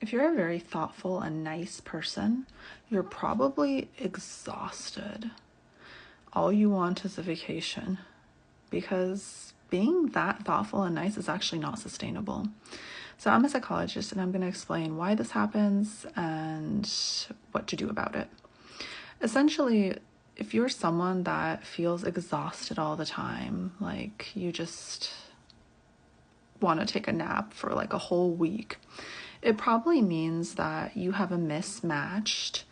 If you're a very thoughtful and nice person, you're probably exhausted. All you want is a vacation, because being that thoughtful and nice is actually not sustainable. So I'm a psychologist, and I'm going to explain why this happens and what to do about it. Essentially, if you're someone that feels exhausted all the time, like you just want to take a nap for like a whole week, it probably means that you have a mismatched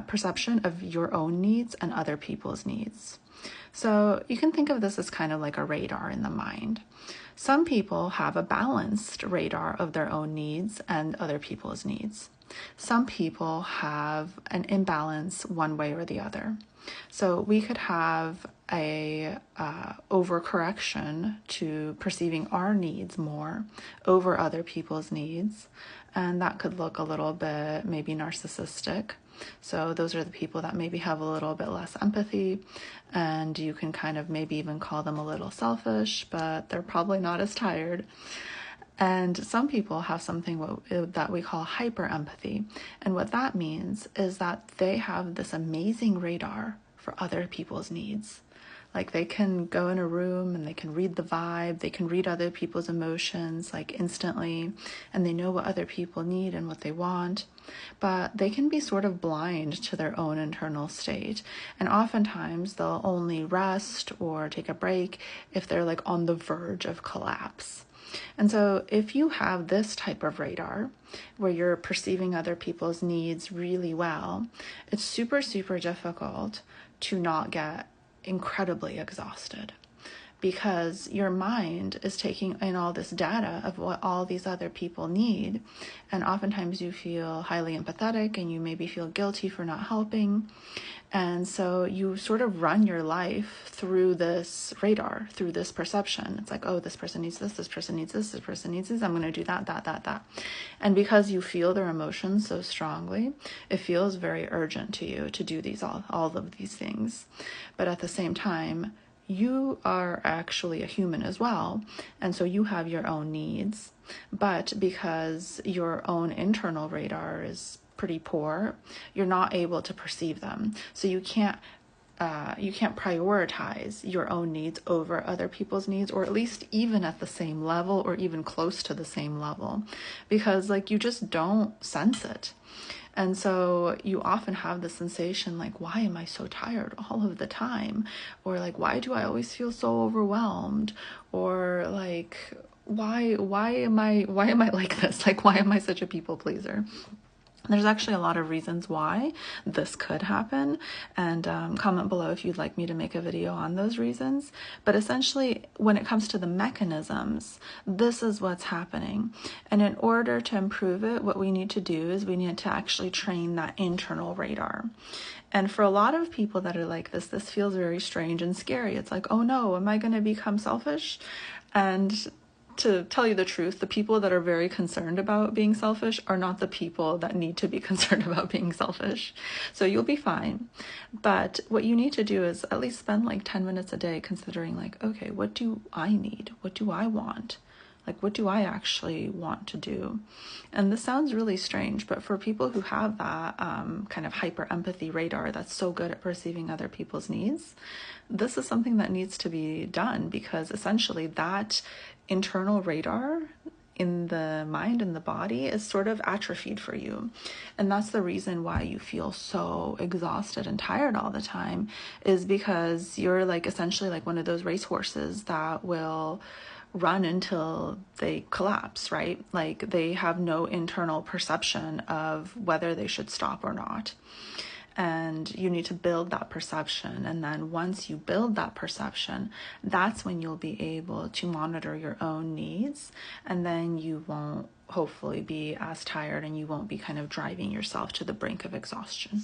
perception of your own needs and other people's needs. So you can think of this as kind of like a radar in the mind. Some people have a balanced radar of their own needs and other people's needs. Some people have an imbalance one way or the other. So we could have a overcorrection to perceiving our needs more over other people's needs, and that could look a little bit maybe narcissistic. So those are the people that maybe have a little bit less empathy, and you can kind of maybe even call them a little selfish, but they're probably not as tired. And some people have something that we call hyper empathy. And what that means is that they have this amazing radar for other people's needs. Like they can go in a room and they can read the vibe, they can read other people's emotions like instantly, and they know what other people need and what they want, but they can be sort of blind to their own internal state. And oftentimes they'll only rest or take a break if they're like on the verge of collapse. And so if you have this type of radar where you're perceiving other people's needs really well, it's super, super difficult to not get incredibly exhausted, because your mind is taking in all this data of what all these other people need. And oftentimes you feel highly empathetic and you maybe feel guilty for not helping. And so you sort of run your life through this radar, through this perception. It's like, oh, this person needs this person needs this person needs this, I'm going to do that. And because you feel their emotions so strongly, it feels very urgent to you to do all of these things. But at the same time, you are actually a human as well. And so you have your own needs. But because your own internal radar is pretty poor, you're not able to perceive them. So you can't prioritize your own needs over other people's needs, or at least even at the same level or even close to the same level, because like you just don't sense it. And so you often have the sensation like, why am I so tired all of the time? Or like, why do I always feel so overwhelmed? Or like, why am I like this? Like, why am I such a people pleaser? There's actually a lot of reasons why this could happen, and comment below if you'd like me to make a video on those reasons. But essentially, when it comes to the mechanisms, this is what's happening. And in order to improve it, what we need to do is we need to actually train that internal radar. And for a lot of people that are like this feels very strange and scary. It's like, oh no, am I going to become selfish? And to tell you the truth, the people that are very concerned about being selfish are not the people that need to be concerned about being selfish. So you'll be fine. But what you need to do is at least spend like 10 minutes a day considering like, okay, what do I need? What do I want? Like, what do I actually want to do? And this sounds really strange, but for people who have that kind of hyper empathy radar that's so good at perceiving other people's needs, this is something that needs to be done, because essentially that internal radar in the mind and the body is sort of atrophied for you. And that's the reason why you feel so exhausted and tired all the time, is because you're like essentially like one of those racehorses that will run until they collapse, right? Like they have no internal perception of whether they should stop or not. And you need to build that perception. And then once you build that perception, that's when you'll be able to monitor your own needs. And then you won't hopefully be as tired, and you won't be kind of driving yourself to the brink of exhaustion.